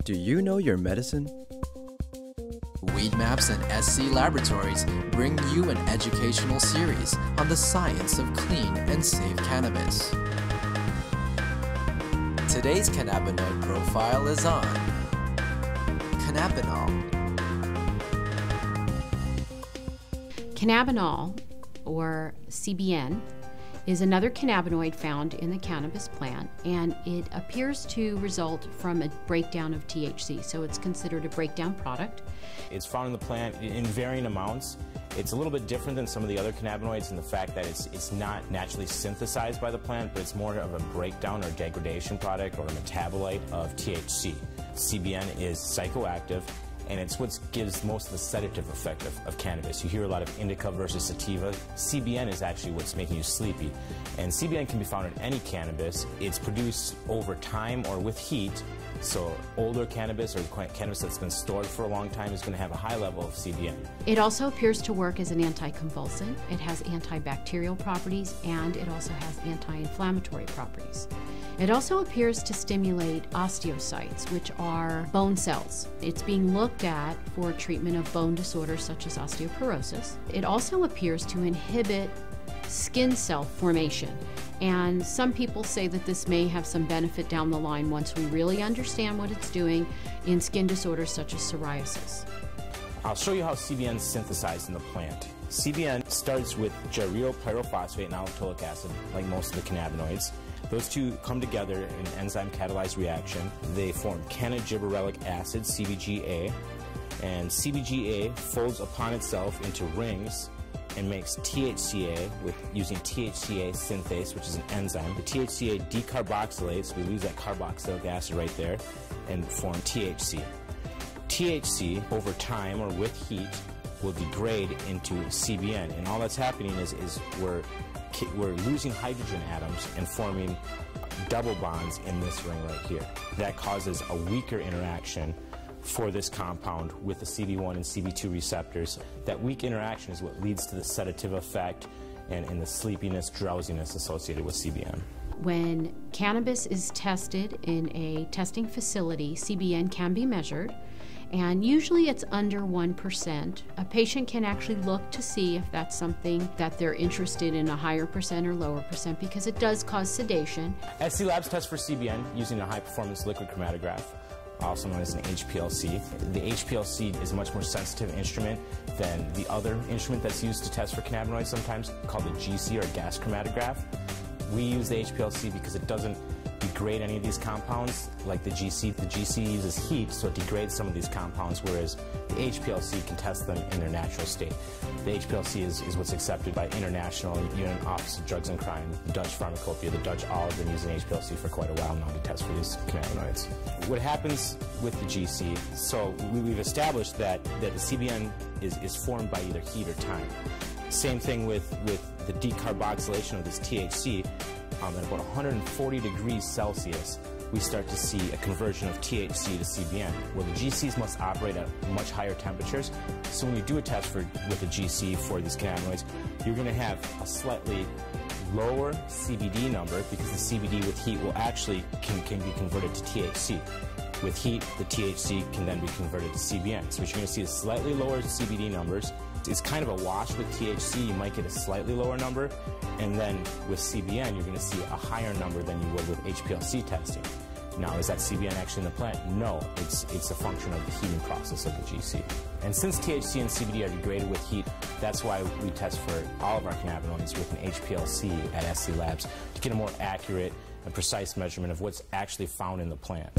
Do you know your medicine? Weed Maps and SC Laboratories bring you an educational series on the science of clean and safe cannabis. Today's cannabinoid profile is on Cannabinol. Cannabinol, or CBN, is another cannabinoid found in the cannabis plant, and it appears to result from a breakdown of THC, so it's considered a breakdown product. It's found in the plant in varying amounts. It's a little bit different than some of the other cannabinoids in the fact that it's not naturally synthesized by the plant, but it's more of a breakdown or degradation product or a metabolite of THC. CBN is psychoactive, and it's what gives most of the sedative effect of cannabis. You hear a lot of indica versus sativa. CBN is actually what's making you sleepy. And CBN can be found in any cannabis. It's produced over time or with heat. So older cannabis or cannabis that's been stored for a long time is going to have a high level of CBN. It also appears to work as an anticonvulsant. It has antibacterial properties, and it also has anti-inflammatory properties. It also appears to stimulate osteocytes, which are bone cells. It's being looked at for treatment of bone disorders such as osteoporosis. It also appears to inhibit skin cell formation. And some people say that this may have some benefit down the line once we really understand what it's doing in skin disorders such as psoriasis. I'll show you how CBN is synthesized in the plant. CBN starts with gyryl pyrophosphate and alkylic acid, like most of the cannabinoids. Those two come together in an enzyme-catalyzed reaction. They form cannagiberolic acid, CBGA, and CBGA folds upon itself into rings and makes THCA using THCA synthase, which is an enzyme. The THCA decarboxylates, we lose that carboxylic acid right there, and form THC. THC, over time or with heat, will degrade into CBN, and all that's happening is we're losing hydrogen atoms and forming double bonds in this ring right here. That causes a weaker interaction for this compound with the CB1 and CB2 receptors. That weak interaction is what leads to the sedative effect and the sleepiness, drowsiness associated with CBN. When cannabis is tested in a testing facility, CBN can be measured, and usually it's under 1%. A patient can actually look to see if that's something that they're interested in, a higher percent or lower percent, because it does cause sedation. SC Labs tests for CBN using a high-performance liquid chromatograph, also known as an HPLC. The HPLC is a much more sensitive instrument than the other instrument that's used to test for cannabinoids, sometimes called the GC or gas chromatograph. We use the HPLC because it doesn't degrade any of these compounds like the GC. The GC uses heat, so it degrades some of these compounds, whereas the HPLC can test them in their natural state. The HPLC is what's accepted by International Union Office of Drugs and Crime, the Dutch Pharmacopoeia. The Dutch all have been using HPLC for quite a while now to test for these cannabinoids. What happens with the GC, so we've established that the CBN is formed by either heat or time. Same thing with the decarboxylation of this THC. At about 140 degrees Celsius, we start to see a conversion of THC to CBN. Well, the GCs must operate at much higher temperatures, so when you do a test with a GC for these cannabinoids, you're going to have a slightly lower CBD number because the CBD with heat will actually can be converted to THC. With heat, the THC can then be converted to CBN. So what you're going to see is slightly lower CBD numbers. It's kind of a wash with THC. You might get a slightly lower number, and then with CBN, you're going to see a higher number than you would with HPLC testing. Now, is that CBN actually in the plant? No, it's a function of the heating process of the GC. And since THC and CBD are degraded with heat, that's why we test for all of our cannabinoids with an HPLC at SC Labs to get a more accurate and precise measurement of what's actually found in the plant.